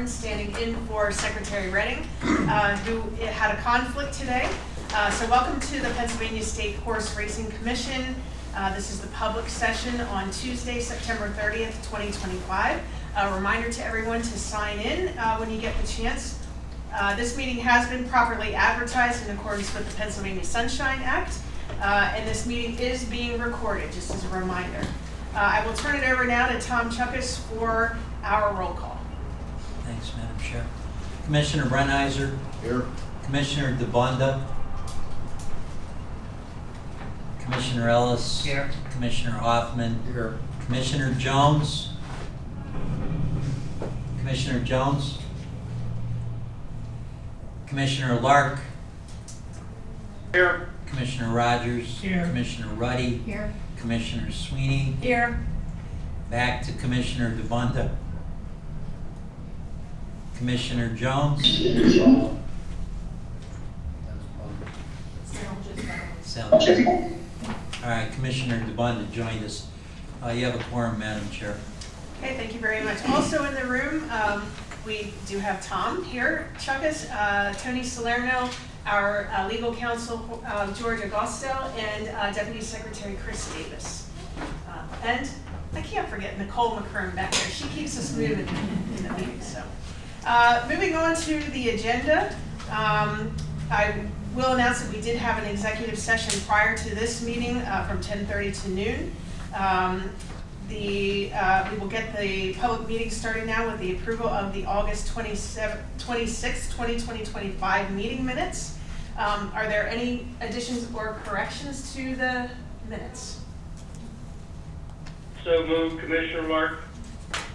Martin standing in for Secretary Redding, who had a conflict today. So welcome to the Pennsylvania State Horse Racing Commission. This is the public session on Tuesday, September 30th, 2025. A reminder to everyone to sign in when you get the chance. This meeting has been properly advertised in accordance with the Pennsylvania Sunshine Act, and this meeting is being recorded, just as a reminder. I will turn it over now to Tom Chuckus for our roll call. Thanks, Madam Chair. Commissioner Brennheiser. Here. Commissioner DeBonda. Commissioner Ellis. Here. Commissioner Hoffman. Here. Commissioner Jones. Commissioner Jones. Commissioner Lark. Here. Commissioner Rogers. Here. Commissioner Ruddy. Here. Commissioner Sweeney. Here. Back to Commissioner DeBonda. Commissioner Jones. All right, Commissioner DeBonda joined us. You have a quorum, Madam Chair. Okay, thank you very much. Also in the room, we do have Tom here, Chuckus, Tony Salerno, our legal counsel, George Agosto, and Deputy Secretary Chris Davis. And I can't forget Nicole McCrum back there. She keeps us moving in the meeting. So, moving on to the agenda, I will announce that we did have an executive session prior to this meeting from 10:30 to noon. We will get the public meeting starting now with the approval of the August 26, 2025 meeting minutes. Are there any additions or corrections to the minutes? So moved, Commissioner Lark.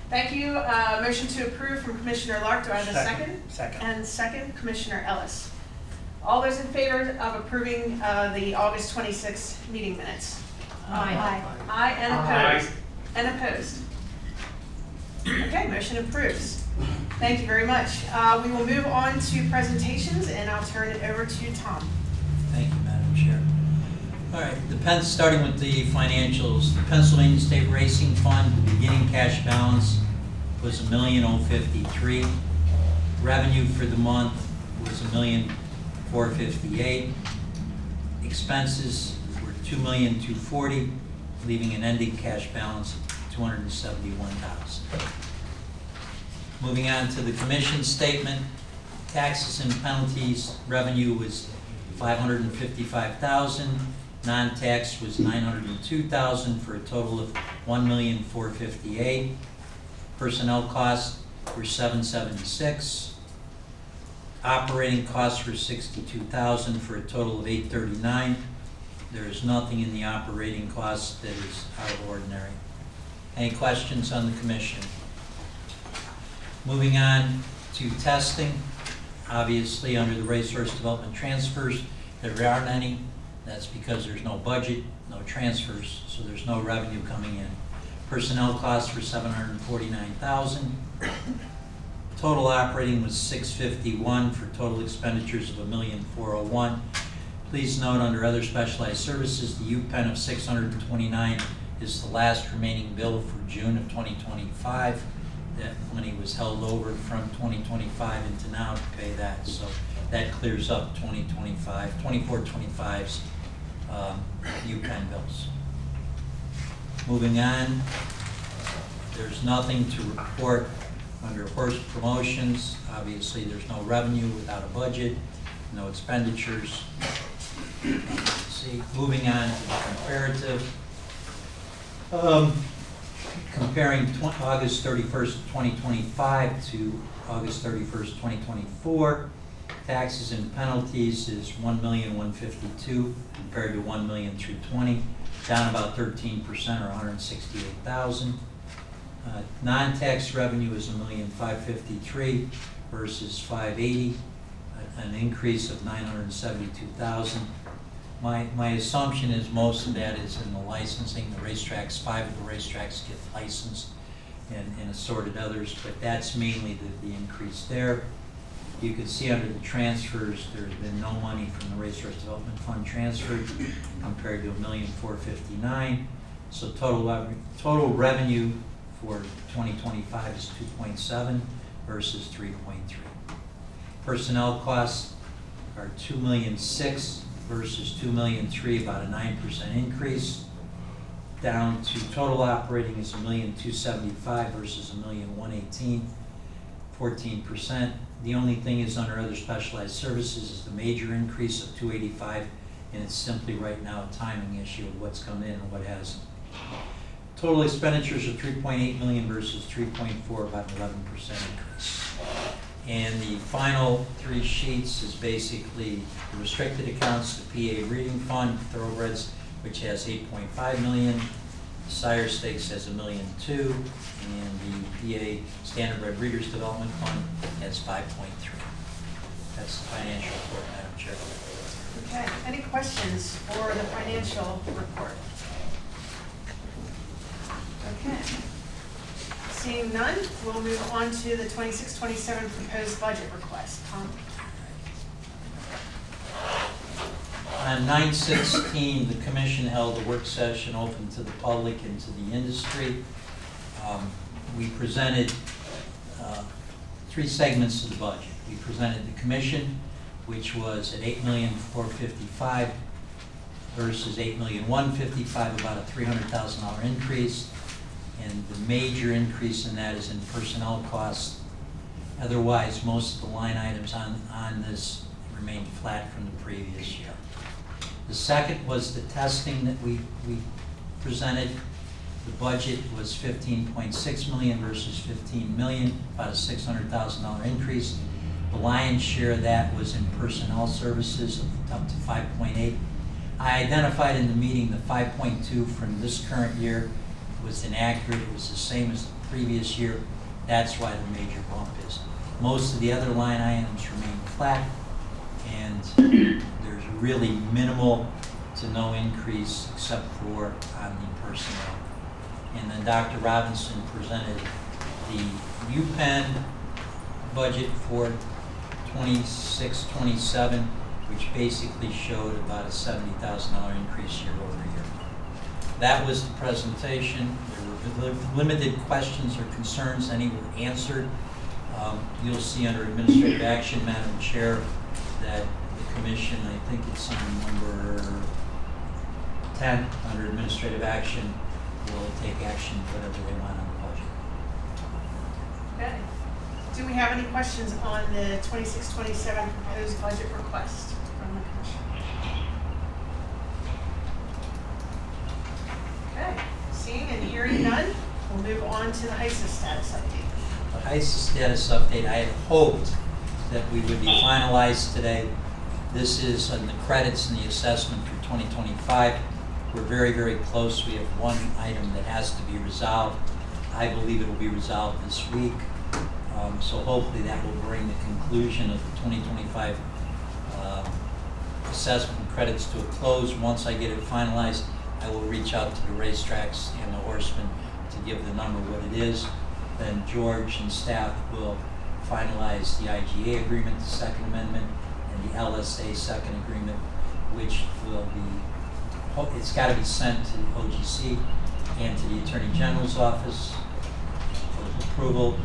Thank you. Motion to approve from Commissioner Lark. Do I have a second? Second. And second, Commissioner Ellis. All those in favor of approving the August 26 meeting minutes? Aye. Aye and Aye. opposed? And opposed? Okay, motion approves. Thank you very much. We will move on to presentations, and I'll turn it over to Tom. Thank you, Madam Chair. All right, starting with the financials, the Pennsylvania State Racing Fund, the beginning cash balance was $1,053,000. Revenue for the month was $1,458,000. Expenses were $2,240,000, leaving an ending cash balance of $271,000. Moving on to the commission statement, taxes and penalties, revenue was $555,000. Non-tax was $902,000 for a total of $1,458,000. Personnel costs were $776,000. Operating costs were $62,000 for a total of $839,000. There is nothing in the operating costs that is out of ordinary. Any questions on the commission? Moving on to testing, obviously under the racehorse development transfers, there aren't any. That's because there's no budget, no transfers, so there's no revenue coming in. Personnel costs were $749,000. Total operating was $651,000 for total expenditures of $1,401,000. Please note, under other specialized services, the UPenn of $629,000 is the last remaining bill for June of 2025. That money was held over from 2025 into now to pay that, so that clears up 24-25's UPenn bills. Moving on, there's nothing to report under horse promotions. Obviously, there's no revenue without a budget, no expenditures. See, moving on to the comparative. Comparing August 31st, 2025 to August 31st, 2024, taxes and penalties is $1,152,000 compared to $1,320,000, down about 13% or $168,000. Non-tax revenue is $1,553,000 versus $580,000, an increase of $972,000. My assumption is most of that is in the licensing. The racetracks, 5 of the racetracks get licensed and assorted others, but that's mainly the increase there. You can see under the transfers, there's been no money from the Racehorse Development Fund transferred compared to $1,459,000. So total revenue for 2025 is 2.7 versus 3.3. Personnel costs are $2,006,000 versus $2,003,000, about a 9% increase. Down to total operating is $1,275,000 versus $1,118,000, 14%. The only thing is under other specialized services is the major increase of $285,000, and it's simply right now a timing issue of what's come in and what hasn't. Total expenditures are $3.8 million versus $3.4, about an 11% increase. And the final three sheets is basically the restricted accounts, the PA Reading Fund, Thoroughbreds, which has $8.5 million, Sire Stakes has $1.2 million, and the PA Standardbred Breeders Development Fund has $5.3 million. That's the financial report, Madam Chair. Okay, any questions for the financial report? Okay. Seeing none, we'll move on to the 26-27 proposed budget request. Tom? On 9/16, the commission held a work session open to the public and to the industry. We presented three segments of the budget. We presented the commission, which was at $8,455,000 versus $8,155,000, about a $300,000 increase. And the major increase in that is in personnel costs. Otherwise, most of the line items on this remained flat from the previous year. The second was the testing that we presented. The budget was $15.6 million versus $15 million, about a $600,000 increase. The lion's share of that was in personnel services, up to 5.8. I identified in the meeting the 5.2 from this current year was inaccurate. It was the same as the previous year. That's why the major bump is. Most of the other line items remain flat, and there's really minimal to no increase except for on the personnel. And then Dr. Robinson presented the UPenn budget for 26-27, which basically showed about a $70,000 increase year over year. That was the presentation. There were limited questions or concerns. Any were answered. You'll see under administrative action, Madam Chair, that the commission, I think it's on number 10, under administrative action, will take action whatever they want on the budget. Okay. Do we have any questions on the 26-27 proposed budget request from the commission? Okay. Seeing and hearing none, we'll move on to the HISA status update. The HISA status update, I had hoped that we would be finalized today. This is on the credits and the assessment for 2025. We're very, very close. We have one item that has to be resolved. I believe it will be resolved this week. So hopefully that will bring the conclusion of the 2025 assessment credits to a close. Once I get it finalized, I will reach out to the racetracks and the horsemen to give the number what it is. Then George and staff will finalize the IGA agreement, the second amendment, and the LSA second agreement, which will be, it's got to be sent to OGC and to the Attorney General's office for approval.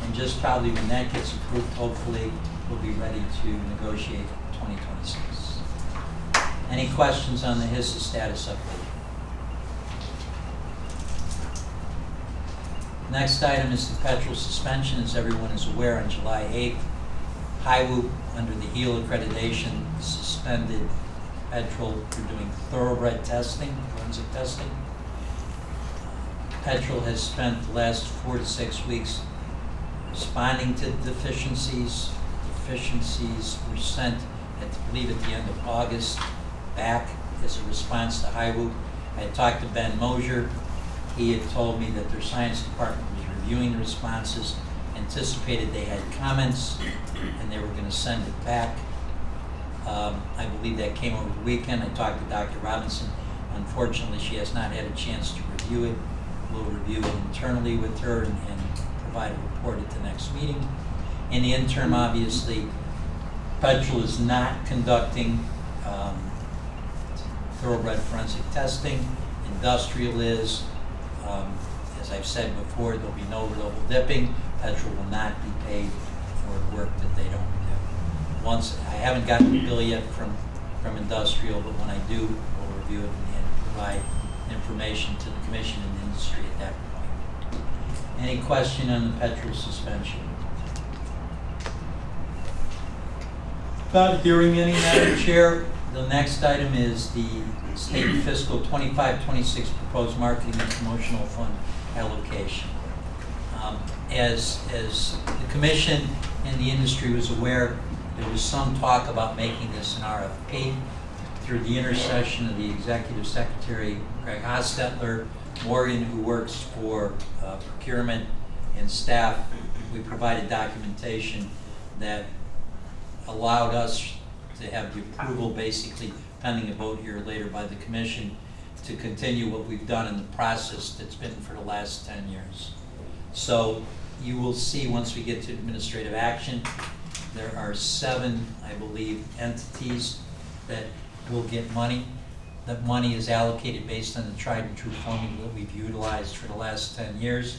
And just probably when that gets approved, hopefully we'll be ready to negotiate 2026. Any questions on the HISA status update? Next item is the PETRL suspension. As everyone is aware, on July 8th, HIWOOP, under the HEAL accreditation, suspended PETRL for doing thoroughbred testing, forensic testing. PETRL has spent the last 4 to 6 weeks responding to deficiencies. Deficiencies were sent, I believe, at the end of August, back as a response to HIWOOP. I had talked to Ben Mosier. He had told me that their science department was reviewing the responses, anticipated they had comments, and they were going to send it back. I believe that came over the weekend. I talked to Dr. Robinson. Unfortunately, she has not had a chance to review it. We'll review it internally with her and provide a report at the next meeting. In the interim, obviously, PETRL is not conducting thoroughbred forensic testing. Industrial is. As I've said before, there'll be no double dipping. PETRL will not be paid for work that they don't do. Once, I haven't gotten the bill yet from industrial, but when I do, we'll review it and provide information to the commission and the industry at that point. Any question on the PETRL suspension? Not hearing any, Madam Chair. The next item is the state fiscal 25-26 proposed marketing and promotional fund allocation. As the commission and the industry was aware, there was some talk about making this an RFP. Through the intercession of the Executive Secretary, Greg Hostetler, Morgan, who works for procurement and staff, we provided documentation that allowed us to have the approval, basically pending a vote here later by the commission, to continue what we've done in the process that's been for the last 10 years. So you will see once we get to administrative action, there are 7, I believe, entities that will get money. That money is allocated based on the tried and true formula that we've utilized for the last 10 years.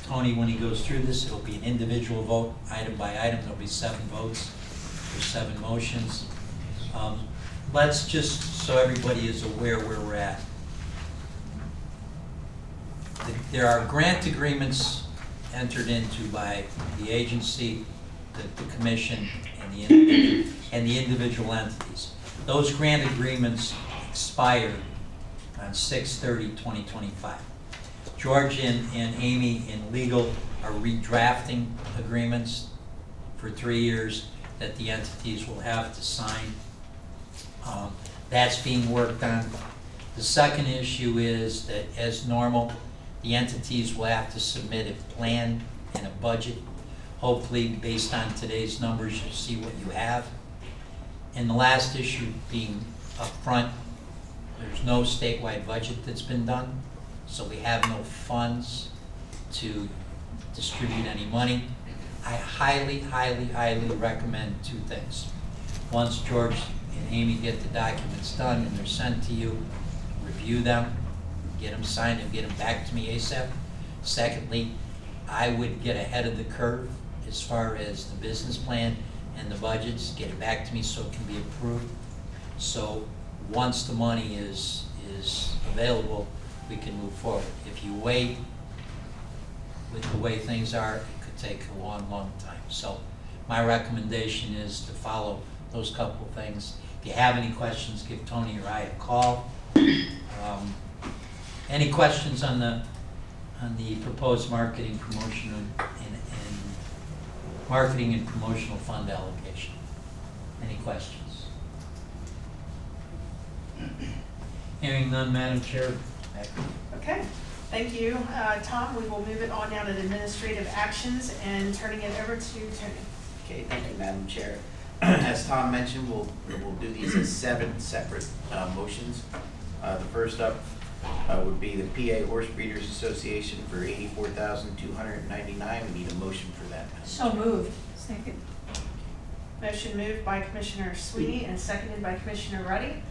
Tony, when he goes through this, it'll be an individual vote, item by item. There'll be 7 votes for 7 motions. Let's just, so everybody is aware where we're at. There are grant agreements entered into by the agency, the commission, and the individual entities. Those grant agreements expired on 6/30/2025. George and Amy in legal are redrafting agreements for 3 years that the entities will have to sign. That's being worked on. The second issue is that, as normal, the entities will have to submit a plan and a budget. Hopefully, based on today's numbers, you'll see what you have. And the last issue being upfront, there's no statewide budget that's been done, so we have no funds to distribute any money. I highly, highly, highly recommend 2 things. Once George and Amy get the documents done and they're sent to you, review them, get them signed and get them back to me ASAP. Secondly, I would get ahead of the curve as far as the business plan and the budgets, get it back to me so it can be approved. So once the money is available, we can move forward. If you wait, with the way things are, it could take a long, long time. So my recommendation is to follow those couple of things. If you have any questions, give Tony or I a call. Any questions on the proposed marketing, promotion, and marketing and promotional fund allocation? Any questions? Hearing none, Madam Chair. Back to you. Okay, thank you, Tom. We will move it on now to the administrative actions and turning it over to Tony. Okay, thank you, Madam Chair. As Tom mentioned, we'll do these as 7 separate motions. The first up would be the PA Horse Breeders Association for $84,299. We need a motion for that. So moved. Second. Motion moved by Commissioner Sweeney and seconded by Commissioner Ruddy.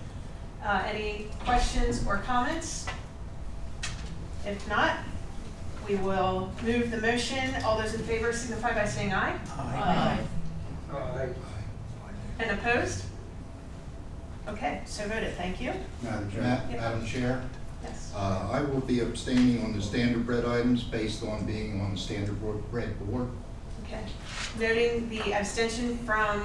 Any questions or comments? If not, we will move the motion. All those in favor signify by saying aye. Aye. Aye. And opposed? Okay, so voted. Thank you. Madam Chair. Yep. Madam Chair, Yes. I will be abstaining on the standardbred items based on being on the standardbred board. Okay. Noting the abstention from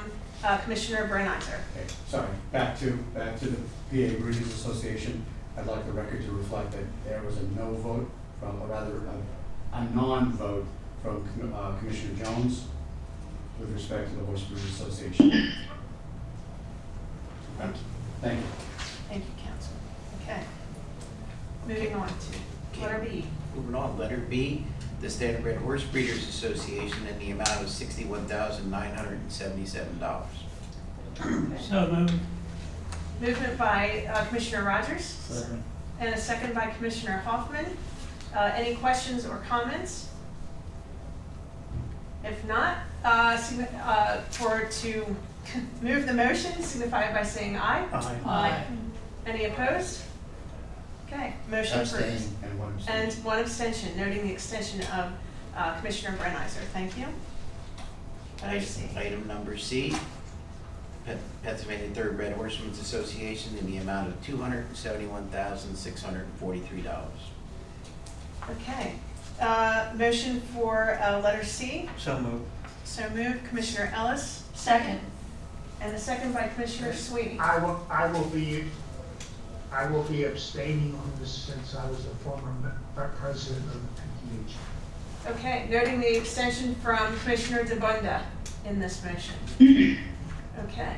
Commissioner Brenizer. Okay, sorry, back to the PA Breeders Association. I'd like the record to reflect that there was a no vote from, or rather a non-vote from Commissioner Jones with respect to the Horse Breeders Association. Thank you. Thank you. Thank you, Council. Okay. Moving on to letter B. Moving on, letter B, the Standardbred Horse Breeders Association in the amount of $61,977. So moved. Movement by Commissioner Rogers. Second. And a second by Commissioner Hoffman. Any questions or comments? If not, to move the motion, signify by saying aye. Aye. Aye. Any opposed? Okay, motion approved. Abstain. And one And abstention. one abstention, noting the extension of Commissioner Brenizer. Thank you. What did I see? Item number C, Pennsylvania Thoroughbred Horsemen's Association in the amount of $271,643. Okay. Motion for letter C. So moved. So moved, Commissioner Ellis. Second. And a second by Commissioner Sweeney. I will be abstaining on this since I was a former president of the PTH. Okay, noting the extension from Commissioner DeBunda in this motion. Okay.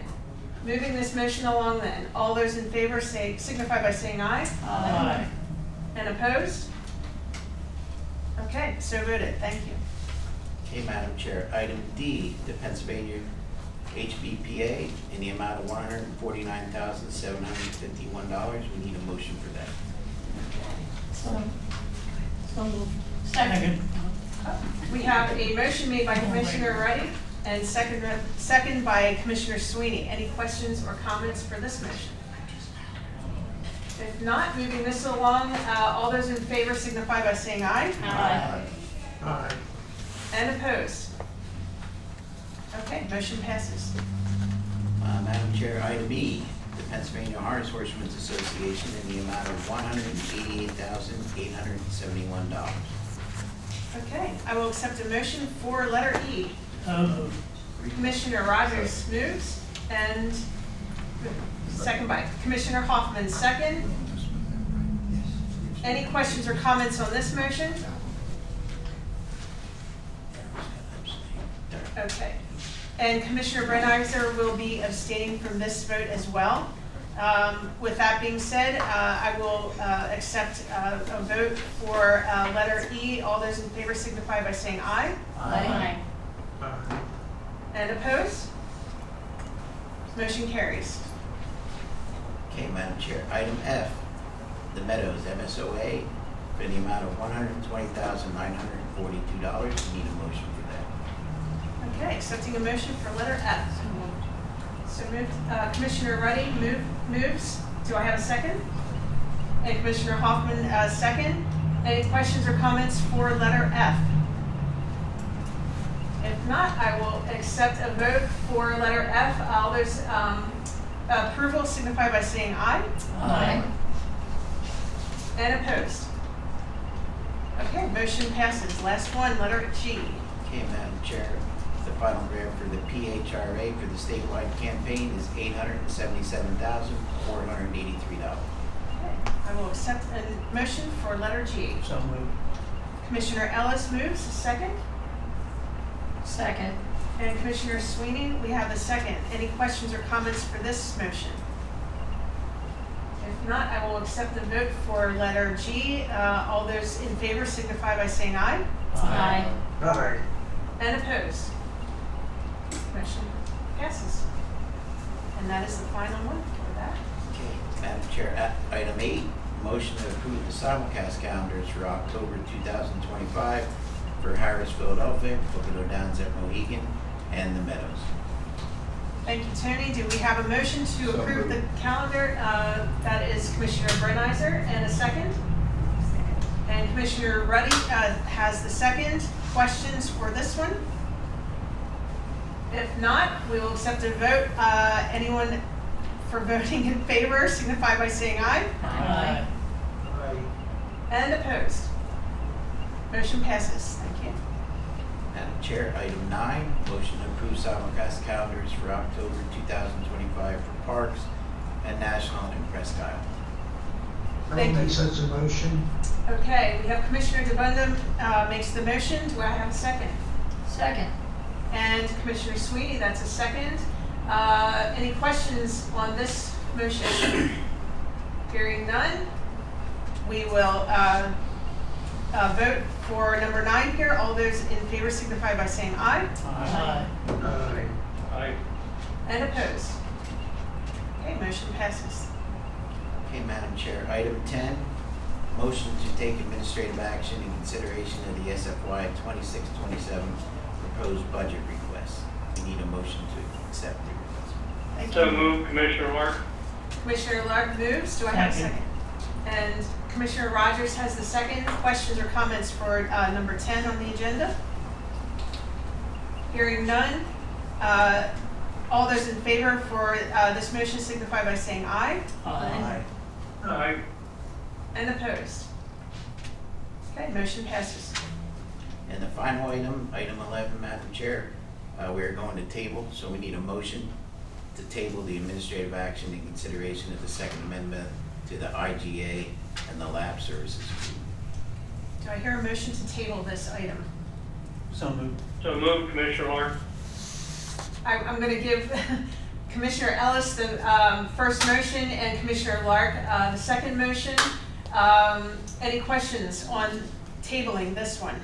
Moving this motion along then. All those in favor signify by saying aye. Aye. And opposed? Okay, so voted. Thank you. Okay, Madam Chair. Item D, the Pennsylvania HBPA in the amount of $149,751. We need a motion for that. So moved. Second. We have a motion made by Commissioner Reddy and second by Commissioner Sweeney. Any questions or comments for this motion? If not, moving this along, all those in favor signify by saying aye. Aye. Aye. And opposed? Okay, motion passes. Madam Chair, item E, the Pennsylvania Harness Horsemen's Association in the amount of $188,871. Okay, I will accept a motion for letter E. So moved. Commissioner Rogers moves and second by Commissioner Hoffman, second. Any questions or comments on this motion? Okay. And Commissioner Brenizer will be abstaining from this vote as well. With that being said, I will accept a vote for letter E. All those in favor signify by saying aye. Aye. Aye. And opposed? Motion carries. Okay, Madam Chair. Item F, the Meadows MSOA in the amount of $120,942. We need a motion for that. Okay, accepting a motion for letter F. So moved. Commissioner Ruddy moves. Do I have a second? And Commissioner Hoffman, second. Any questions or comments for letter F? If not, I will accept a vote for letter F. All those approval signify by saying aye. Aye. And opposed? Okay, motion passes. Last one, letter G. Okay, Madam Chair, the final grant for the PHRA for the statewide campaign is $877,483. Okay, I will accept a motion for letter G. So moved. Commissioner Ellis moves, second. Second. And Commissioner Sweeney, we have a second. Any questions or comments for this motion? If not, I will accept the vote for letter G. All those in favor signify by saying aye. Aye. Aye. And opposed? Motion passes. And that is the final one for that. Okay, Madam Chair, item 8, motion to approve the simulcast calendars for October 2025 for Harris, Philadelphia, Pocono Downs at Mohegan, and the Meadows. Thank you, Tony. Do we have a motion to So approve the moved. calendar? That is Commissioner Brenizer, and a second? And Commissioner Ruddy has the second. Questions for this one? If not, we will accept a vote. Anyone for voting in favor signify by saying aye. Aye. Aye. And opposed? Motion passes. Thank you. Madam Chair, item 9, motion to approve simulcast calendars for October 2025 for Parks and National and Presque Isle. I'll Thank you. make such a motion. Okay, we have Commissioner DeBunda makes the motion. Do I have a second? Second. And Commissioner Sweeney, that's a second. Any questions on this motion? Hearing none, we will vote for number 9 here. All those in favor signify by saying aye. Aye. Aye. And opposed? Okay, motion passes. Okay, Madam Chair, item 10, motion to take administrative action in consideration of the SFY 26-27 proposed budget request. We need a motion to accept the request. Thank So you. moved, Commissioner Lark. Commissioner Lark moves. Do I have a Second. second? And Commissioner Rogers has the second. Questions or comments for number 10 on the agenda? Hearing none. All those in favor for this motion signify by saying aye. Aye. Aye. And opposed? Okay, motion passes. And the final item, item 11, Madam Chair, we are going to table, so we need a motion to table the administrative action in consideration of the Second Amendment to the IGA and the lab services. Do I hear a motion to table this item? So moved. So moved, Commissioner Lark. I'm going to give Commissioner Ellis the first motion and Commissioner Lark the second motion. Any questions on tabling this one?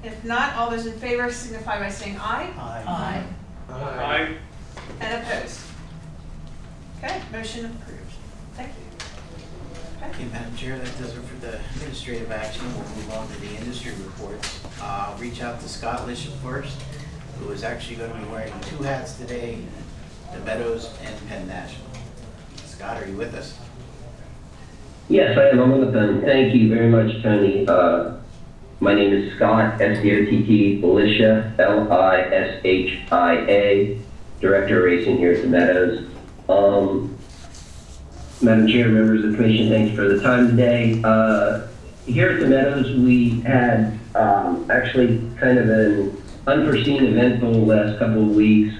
If not, all those in favor signify by saying aye. Aye. Aye. And opposed? Okay, motion approved. Thank you. Okay, Madam Chair, that does it for the administrative action. We'll move on to the industry reports. I'll reach out to Scott Lisham first, who is actually going to be wearing 2 hats today, the Meadows and Penn National. Scott, are you with us? Yes, I am. I'm on the phone. Thank you very much, Tony. My name is Scott, S-C-O-T-T, Lisha, L-I-S-H-I-A, Director of Racing here at the Meadows. Madam Chair, members of the Commission, thanks for the time today. Here at the Meadows, we had actually kind of an unforeseen eventful last couple of weeks.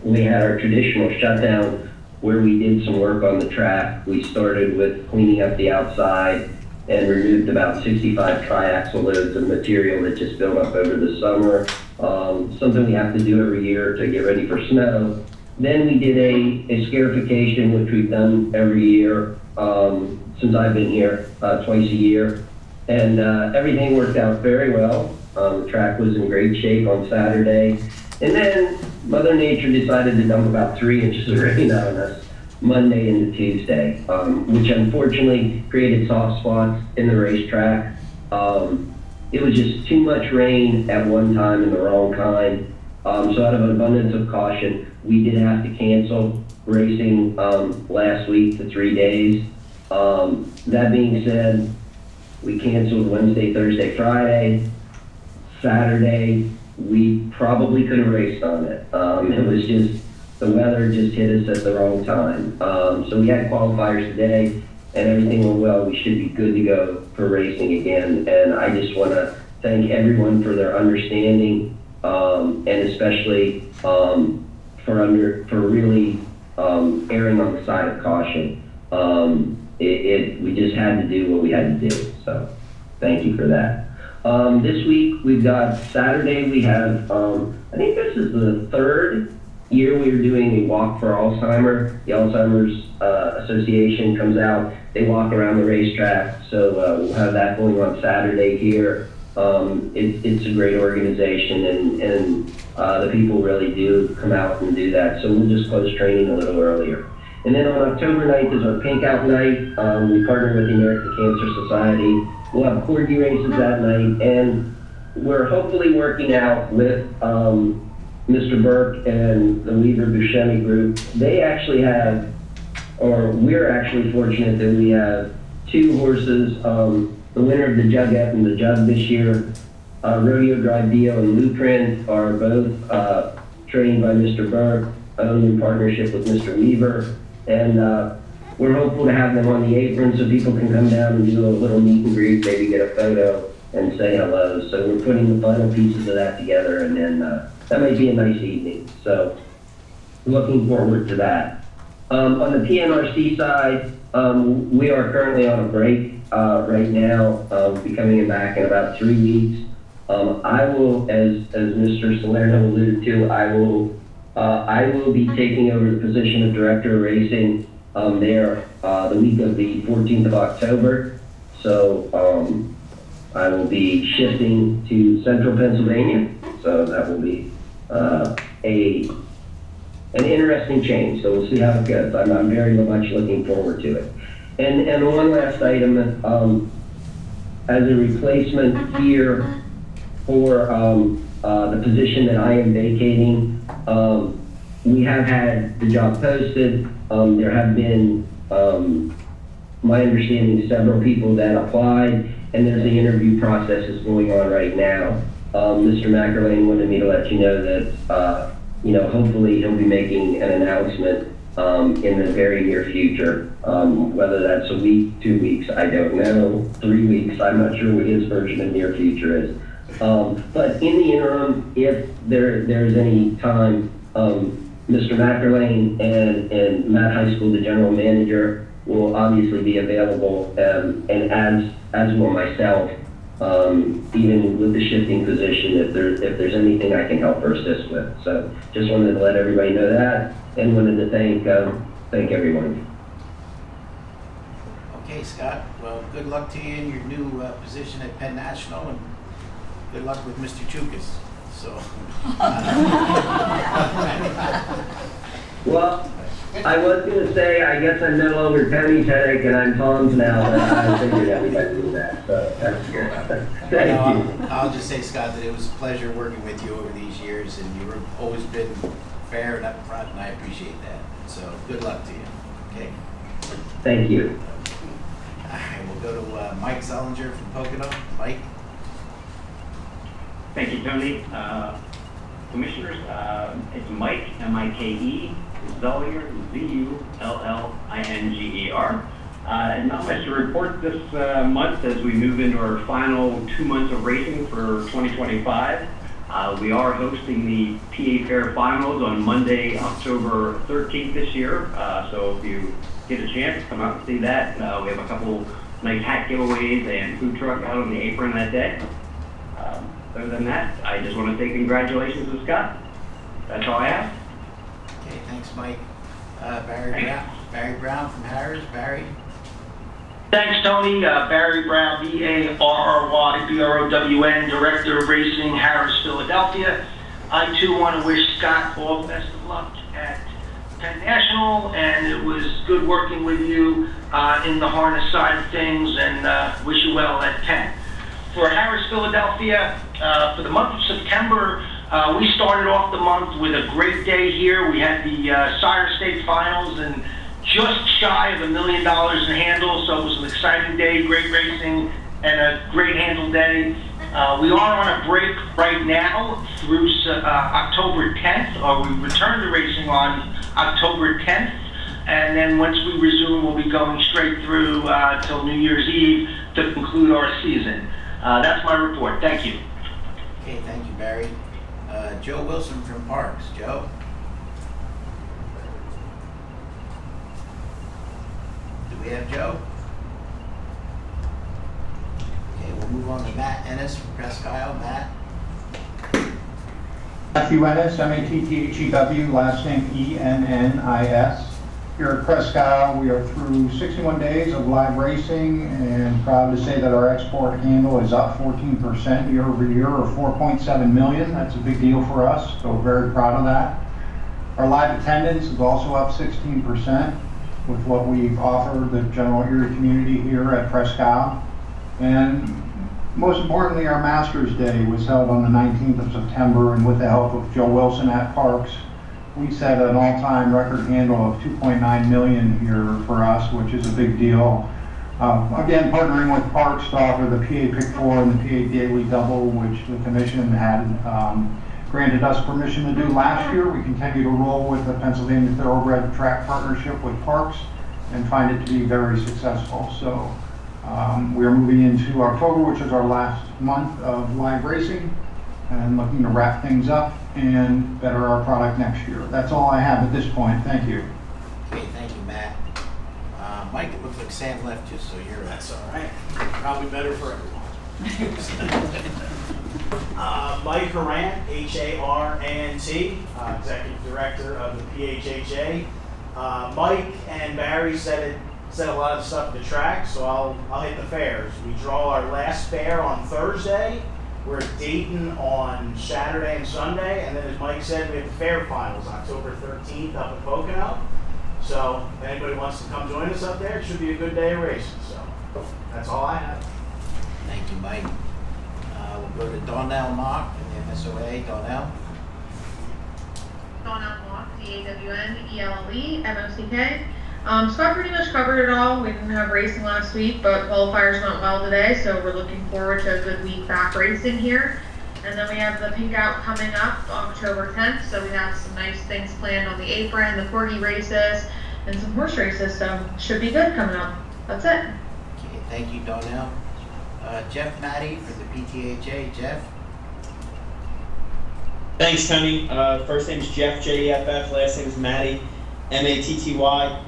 We had our traditional shutdown where we did some work on the track. We started with cleaning up the outside and removed about 65 triaxle loads of material that just built up over the summer. Something we have to do every year to get ready for snow. Then we did a scarification, which we've done every year since I've been here, twice a year. And everything worked out very well. The track was in great shape on Saturday. And then Mother Nature decided to dump about 3 inches of rain on us Monday into Tuesday, which unfortunately created soft spots in the racetrack. It was just too much rain at one time and the wrong kind. So out of an abundance of caution, we did have to cancel racing last week to 3 days. That being said, we canceled Wednesday, Thursday, Friday. Saturday, we probably could have raced on it. It was just, the weather just hit us at the wrong time. So we had qualifiers today and everything went well. We should be good to go for racing again. And I just want to thank everyone for their understanding and especially for really erring on the side of caution. We just had to do what we had to do. So thank you for that. This week we've got Saturday, we have, I think this is the 3rd year we were doing a walk for Alzheimer. The Alzheimer's Association comes out, they walk around the racetrack, so we'll have that going on Saturday here. It's a great organization and the people really do come out and do that, so we'll just close training a little earlier. And then on October 9th is our Pink Out Night. We partner with the American Cancer Society. We'll have corgi races that night, and we're hopefully working out with Mr. Burke and the Weaver Buscemi group. They actually have, or we're actually fortunate that we have 2 horses, the winner of the Jugette and the Jug this year, Rodeo Drive Dio and Blueprint, are both trained by Mr. Burke, owned in partnership with Mr. Weaver. And we're hopeful to have them on the apron so people can come down and do a little meet and greet, maybe get a photo and say hello. So we're putting the final pieces of that together, and then that might be a nice evening. So looking forward to that. On the PNRC side, we are currently on a break right now. We'll be coming back in about 3 weeks. I will, as Mr. Salerno alluded to, I will be taking over the position of Director of Racing there the week of the 14th of October. So I will be shifting to Central Pennsylvania. So that will be an interesting change. So we'll see how it goes. I'm very much looking forward to it. And one last item, as a replacement here for the position that I am vacating, we have had the job posted. There have been my understanding, several people that applied, and there's the interview process is going on right now. Mr. McErlane wanted me to let you know that, hopefully he'll be making an announcement in the very near future. Whether that's a week, 2 weeks, I don't know. 3 weeks, I'm not sure what his version of near future is. But in the interim, if there's any time, Mr. McErlane and Matt High School, the general manager, will obviously be available, and as will myself, even with the shifting position, if there's anything I can help or assist with. So just wanted to let everybody know that, and wanted to thank everyone. Okay, Scott, well, good luck to you in your new position at Penn National, and good luck with Mr. Chukas. So. Well, I was going to say, I guess I'm no longer Penny's headache and I'm Tom's now, but I figured everybody knew that, so that's good. Thank you. I'll just say, Scott, that it was a pleasure working with you over these years, and you've always been fair and upfront, and I appreciate that. So good luck to you. Okay. Thank you. All right, we'll go to Mike Zollinger from Pocono. Mike. Thank you, Tony. Commissioners, it's Mike, M-I-K-E, Zollinger, Z-U-L-L-I-N-G-E-R. And not much to report this month as we move into our final 2 months of racing for 2025. We are hosting the PA Fair Finals on Monday, October 13th this year. So if you get a chance, come out and see that. We have a couple nice hat giveaways and food truck out on the apron that day. Other than that, I just want to say congratulations to Scott. That's all I have. Okay, thanks, Mike. Barry Brown from Harris. Barry. Thanks, Tony. Barry Brown, B-A-R-R-Y-B-R-O-W-N, Director of Racing, Harris, Philadelphia. I, too, want to wish Scott all the best of luck at Penn National, and it was good working with you in the harness side of things, and wish you well at Penn. For Harris, Philadelphia, for the month of September, we started off the month with a great day here. We had the Sire State Finals and just shy of $1 million in handle, so it was an exciting day, great racing, and a great handle day. We are on a break right now through October 10th, or we return to racing on October 10th, and then once we resume, we'll be going straight through till New Year's Eve to conclude our season. That's my report. Thank you. Okay, thank you, Barry. Joe Wilson from Parks. Joe. Do we have Joe? Okay, we'll move on to Matt Ennis from Presque Isle. Matt. Matthew Ennis, M-A-T-T-H-E-W, last name E-N-N-I-S. Here at Presque Isle, we are through 61 days of live racing, and proud to say that our export handle is up 14% year over year, or 4.7 million. That's a big deal for us, so we're very proud of that. Our live attendance is also up 16% with what we've offered the general Erie community here at Presque Isle. And most importantly, our Masters Day was held on the 19th of September, and with the help of Joe Wilson at Parks, we set an all-time record handle of 2.9 million here for us, which is a big deal. Again, partnering with Parks to offer the PA Pick 4 and the PA Daily Double, which the Commission had granted us permission to do last year. We continue to roll with the Pennsylvania Thoroughbred track partnership with Parks and find it to be very successful. So we are moving into October, which is our last month of live racing, and looking to wrap things up and better our product next year. That's all I have at this point. Thank you. Okay, thank you, Matt. Mike, it looks like Sam left you, so you're. That's all right. Probably better for everyone. Mike Harant, H-A-R-A-N-T, Executive Director of the PHHA. Mike and Barry said a lot of stuff at the track, so I'll hit the fairs. We draw our last fair on Thursday. We're at Dayton on Saturday and Sunday, and then as Mike said, we have the fair finals October 13th up at Pocono. So if anybody wants to come join us up there, it should be a good day of racing. So that's all I have. Thank you, Mike. We'll go to Donnell Mock and the MSOA. Donnell. Donnell Mock, D-A-W-N-E-L-L-E, M-O-C-K. So I pretty much covered it all. We didn't have racing last week, but qualifiers went well today, so we're looking forward to a good week back racing here. And then we have the Pink Out coming up October 10th, so we have some nice things planned on the apron, the corgi races, and some horse races, so should be good coming up. That's it. Okay, thank you, Donnell. Jeff Matty for the PTHA. Jeff? Thanks, Tony. First name is Jeff, J-E-F-F. Last name is Matty, M-A-T-T-Y.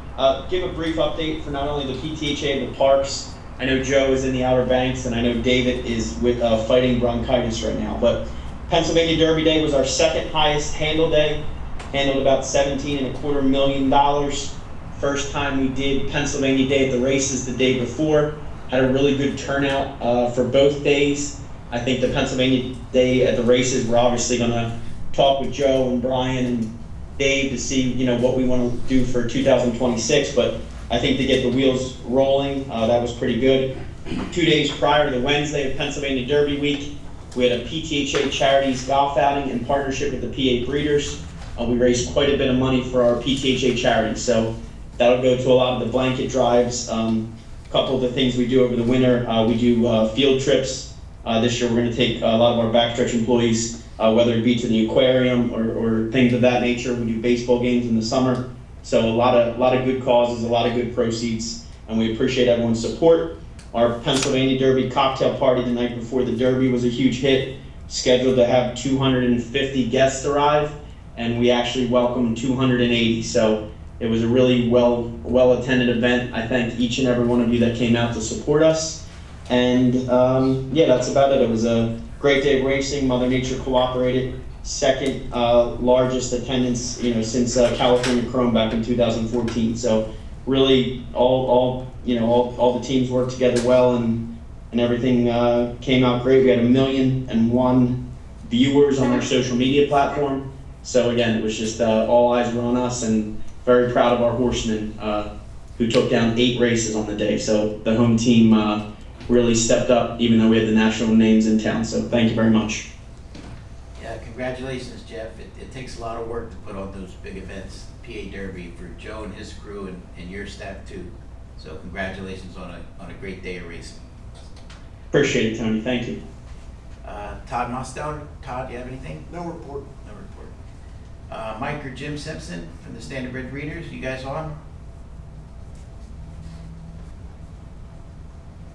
Give a brief update for not only the PTHA, but parks. I know Joe is in the Outer Banks, and I know David is with fighting bronchitis right now. But Pennsylvania Derby Day was our second highest handle day. Handled about $17.25 million. First time we did Pennsylvania Day at the races the day before. Had a really good turnout for both days. I think the Pennsylvania Day at the races, we're obviously going to talk with Joe and Brian and Dave to see, what we want to do for 2026. But I think to get the wheels rolling, that was pretty good. 2 days prior to the Wednesday of Pennsylvania Derby week, we had a PTHA Charities golf outing in partnership with the PA Breeders. We raised quite a bit of money for our PTHA charities, so that'll go to a lot of the blanket drives. A couple of the things we do over the winter, we do field trips. This year we're going to take a lot of our backstretch employees, whether it be to the aquarium or things of that nature. We do baseball games in the summer. So a lot of good causes, a lot of good proceeds, and we appreciate everyone's support. Our Pennsylvania Derby cocktail party the night before the Derby was a huge hit, scheduled to have 250 guests arrive, and we actually welcomed 280. So it was a really well attended event. I thank each and every one of you that came out to support us. And yeah, that's about it. It was a great day of racing. Mother Nature cooperated. Second largest attendance, since California Chrome back in 2014. So really, all the teams worked together well, and everything came out great. We had 1,000,001 viewers on our social media platform. So again, it was just all eyes were on us, and very proud of our horsemen who took down 8 races on the day. So the home team really stepped up, even though we had the national names in town. So thank you very much. Yeah, congratulations, Jeff. It takes a lot of work to put on those big events, PA Derby, for Joe and his crew and your staff too. So congratulations on a great day of racing. Appreciate it, Tony. Thank you. Todd Mostown. Todd, do you have anything? No report. No report. Mike or Jim Simpson from the Standardbred Readers, you guys on?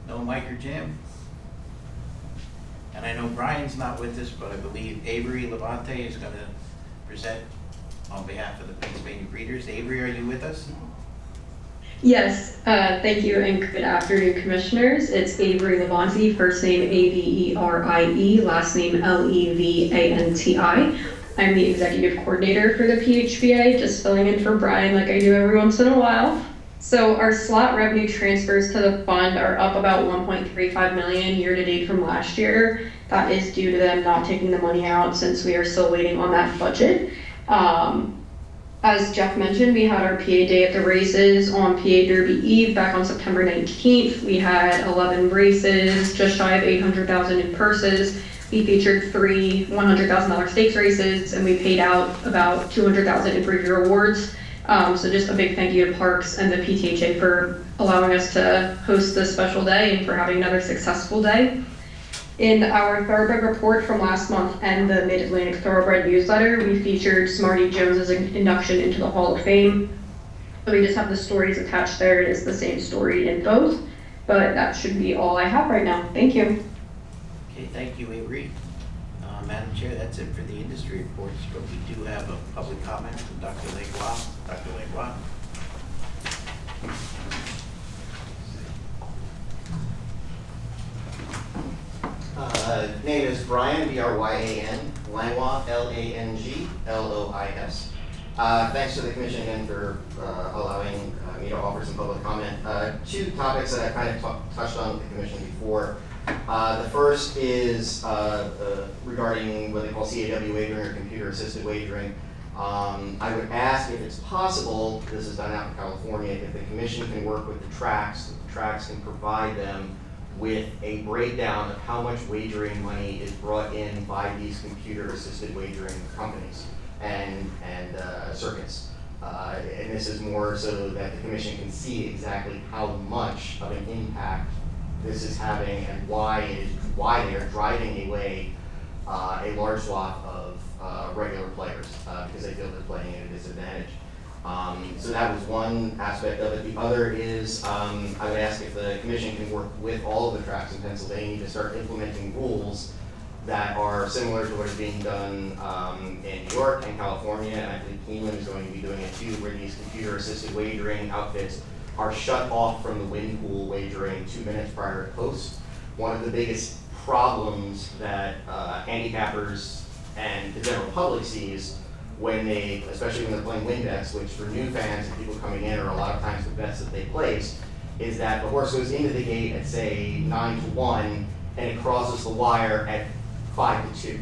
No Mike or Jim? And I know Brian's not with us, but I believe Avery Levante is going to present on behalf of the Pennsylvania Breeders. Avery, are you with us? Yes, thank you and good afternoon, Commissioners. It's Avery Levante, first name A-V-E-R-I-E, last name L-E-V-A-N-T-I. I'm the Executive Coordinator for the PHBA, just filling in for Brian like I do every once in a while. So our slot revenue transfers to the fund are up about $1.35 million year to date from last year. That is due to them not taking the money out since we are still waiting on that budget. As Jeff mentioned, we had our PA Day at the races on PA Derby Eve back on September 19th. We had 11 races, just shy of 800,000 in purses. We featured 3 $100,000 stakes races, and we paid out about 200,000 in breeder awards. So just a big thank you to Parks and the PTHA for allowing us to host this special day and for having another successful day. In our Thoroughbred report from last month and the Mid-Atlantic Thoroughbred newsletter, we featured Smarty Jones's induction into the Hall of Fame. So we just have the stories attached there. It is the same story in both, but that should be all I have right now. Thank you. Okay, thank you, Avery. Madam Chair, that's it for the industry reports, but we do have a public comment from Dr. Langlois. Dr. Langlois. Name is Brian, B-R-Y-A-N, Langlois, L-A-N-G-L-O-I-S. Thanks to the Commission again for allowing me to offer some public comment. 2 topics that I kind of touched on with the Commission before. The first is regarding what they call CAW wagering or computer-assisted wagering. I would ask if it's possible, this is done out in California, if the Commission can work with the tracks can provide them with a breakdown of how much wagering money is brought in by these computer-assisted wagering companies and circuits. And this is more so that the commission can see exactly how much of an impact this is having and why they are driving away a large swath of regular players because they feel they're playing at a disadvantage. So that was one aspect of it. The other is I would ask if the commission can work with all of the tracks in Pennsylvania to start implementing rules that are similar to what is being done in New York and California, and I believe Cleveland is going to be doing it too, where these computer-assisted wagering outfits are shut off from the win pool wagering 2 minutes prior to post. One of the biggest problems that handicappers and the general public sees when they, especially when they're playing win bets, which for new fans and people coming in are a lot of times the bets that they place, is that the horse goes into the gate at say 9-1 and it crosses the wire at 5-2.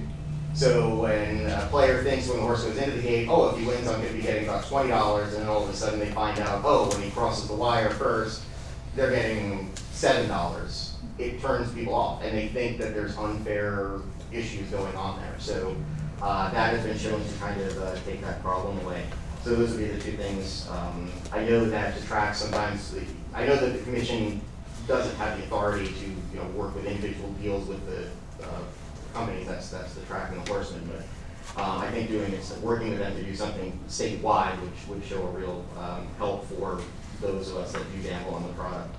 So when a player thinks when the horse goes into the gate, oh, if he wins, I'm going to be getting about $20, and then all of a sudden they find out, oh, when he crosses the wire first, they're getting $7. It turns people off, and they think that there's unfair issues going on there. So that has been shown to kind of take that problem away. So those would be the two things. I know that the track sometimes, I know that the commission doesn't have the authority to work with individual deals with the companies, that's the track and the horseman, but I think working with them to do something statewide, which would show a real help for those of us that do gamble on the product.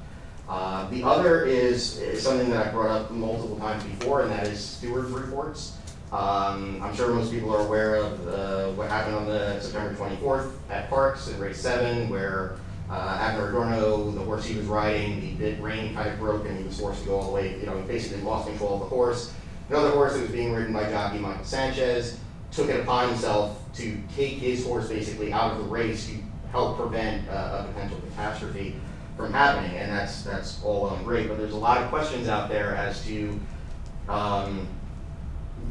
The other is something that I brought up multiple times before, and that is stewards reports. I'm sure most people are aware of what happened on the September 24th at Parks in race 7, where Abner Adorno, the horse he was riding, the rein kind of broke and he was forced to go all the way, he basically lost control of the horse. Another horse that was being ridden by jockey Michael Sanchez took it upon himself to take his horse basically out of the race to help prevent a potential catastrophe from happening, and that's all well and great, but there's a lot of questions out there as to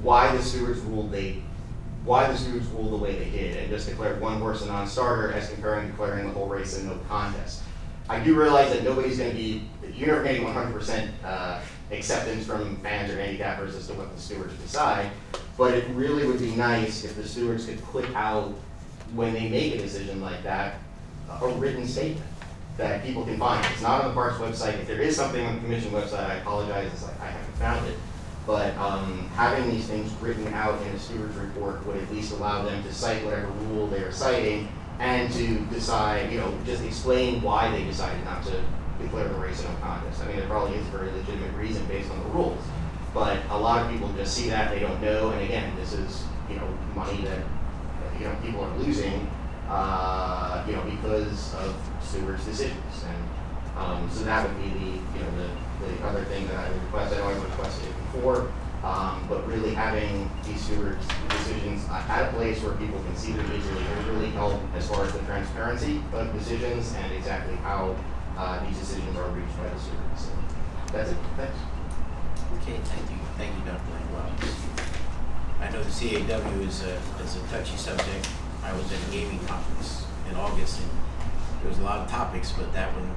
why the stewards ruled the way they did and just declared one horse a non-starter as comparing declaring the whole race a no contest. I do realize that nobody's going to be, you're never getting 100% acceptance from fans or handicappers as to what the stewards decide, but it really would be nice if the stewards could put out, when they make a decision like that, a written statement that people can find. It's not on the Parks website. If there is something on the commission website, I apologize, I haven't found it. But having these things written out in a steward's report would at least allow them to cite whatever rule they are citing and to decide, just explain why they decided not to declare the race a no contest. I mean, there probably is a very legitimate reason based on the rules. But a lot of people just see that, they don't know, and again, this is, money that, people are losing, because of stewards' decisions. And so that would be the other thing that I would request. I know I've requested it before, but really having these stewards' decisions at a place where people can see them visually would really help as far as the transparency of decisions and exactly how these decisions are reached by the stewards. So that's it. Thanks. Okay, thank you. Thank you, Dr. Langwell. I know the CAW is a touchy subject. I was at a gaming conference in August, and there was a lot of topics, but that one,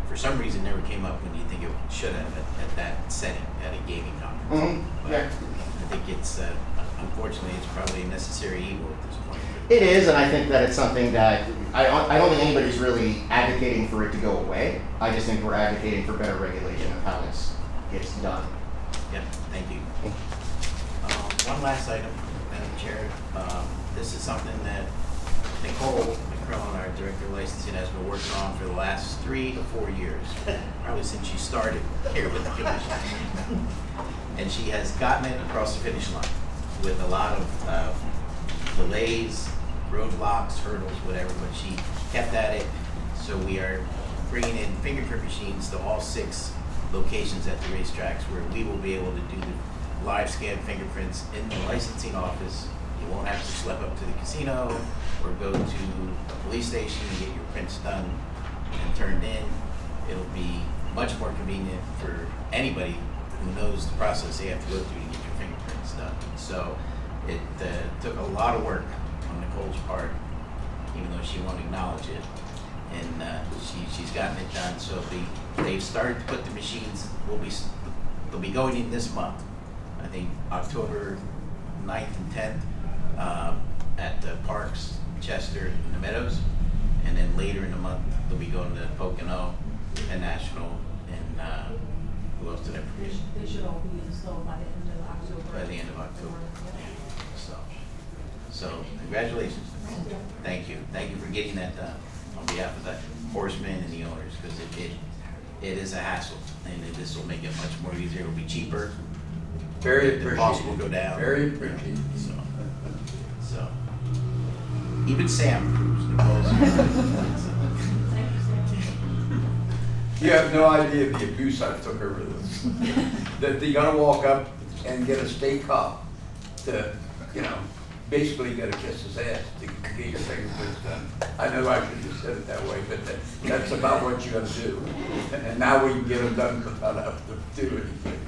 for some reason, never came up when you think it should have at that setting, at a gaming conference. But yeah. I think it's, unfortunately, it's probably a necessary evil at this point. It is, and I think that it's something that, I don't think anybody's really advocating for it to go away. I just think we're advocating for better regulation of how this gets done. Yeah, thank you. One last item, Madam Chair. This is something that Nicole McCrone, our Director of Licensing, has been working on for the last 3 to 4 years, probably since she started here with the commission. And she has gotten it across the finish line with a lot of delays, roadblocks, hurdles, whatever, but she kept at it. So we are bringing in fingerprint machines to all 6 locations at the racetracks where we will be able to do the live scan fingerprints in the licensing office. You won't have to schlep up to the casino or go to a police station and get your prints done and turned in. It'll be much more convenient for anybody who knows the process they have to go through to get your fingerprints done. So it took a lot of work on Nicole's part, even though she won't acknowledge it. And she's gotten it done. So they've started to put the machines, they'll be going in this month. I think October 9th and 10th at the Parks, Chester, and the Meadows. And then later in the month, they'll be going to Pocono and National, and who else did I forget? They should all be installed by the end of October. By the end of October. So congratulations. Thank you for getting that done on behalf of the horsemen and the owners, because it is a hassle, and this will make it much more easier. It'll be cheaper. Very The cost will go down. Very appreciated. So even Sam approves the cost. You have no idea the abuse I took over this. That you're gonna walk up and get a state cop to, basically gotta kiss his ass to get your fingerprints done. I know I shouldn't have said it that way, but that's about what you gotta do. And now we can get them done without having to do anything.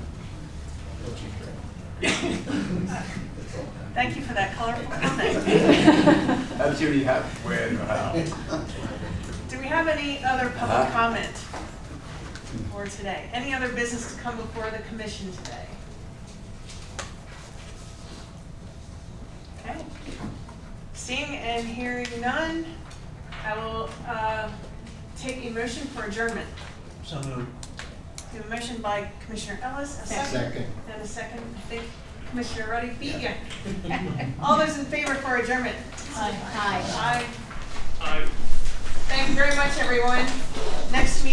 Thank you for that colorful comment. That's usually where and how. Do we have any other public comment for today? Any other business to come before the commission today? Okay. Seeing and hearing none, I will take a motion for adjournment. So moved. We have a motion by Commissioner Ellis, a second. And a second, I think Commissioner Ruddy beat you. All those in favor for adjournment? Aye. Aye. Aye. Thank you very much, everyone. Next meeting.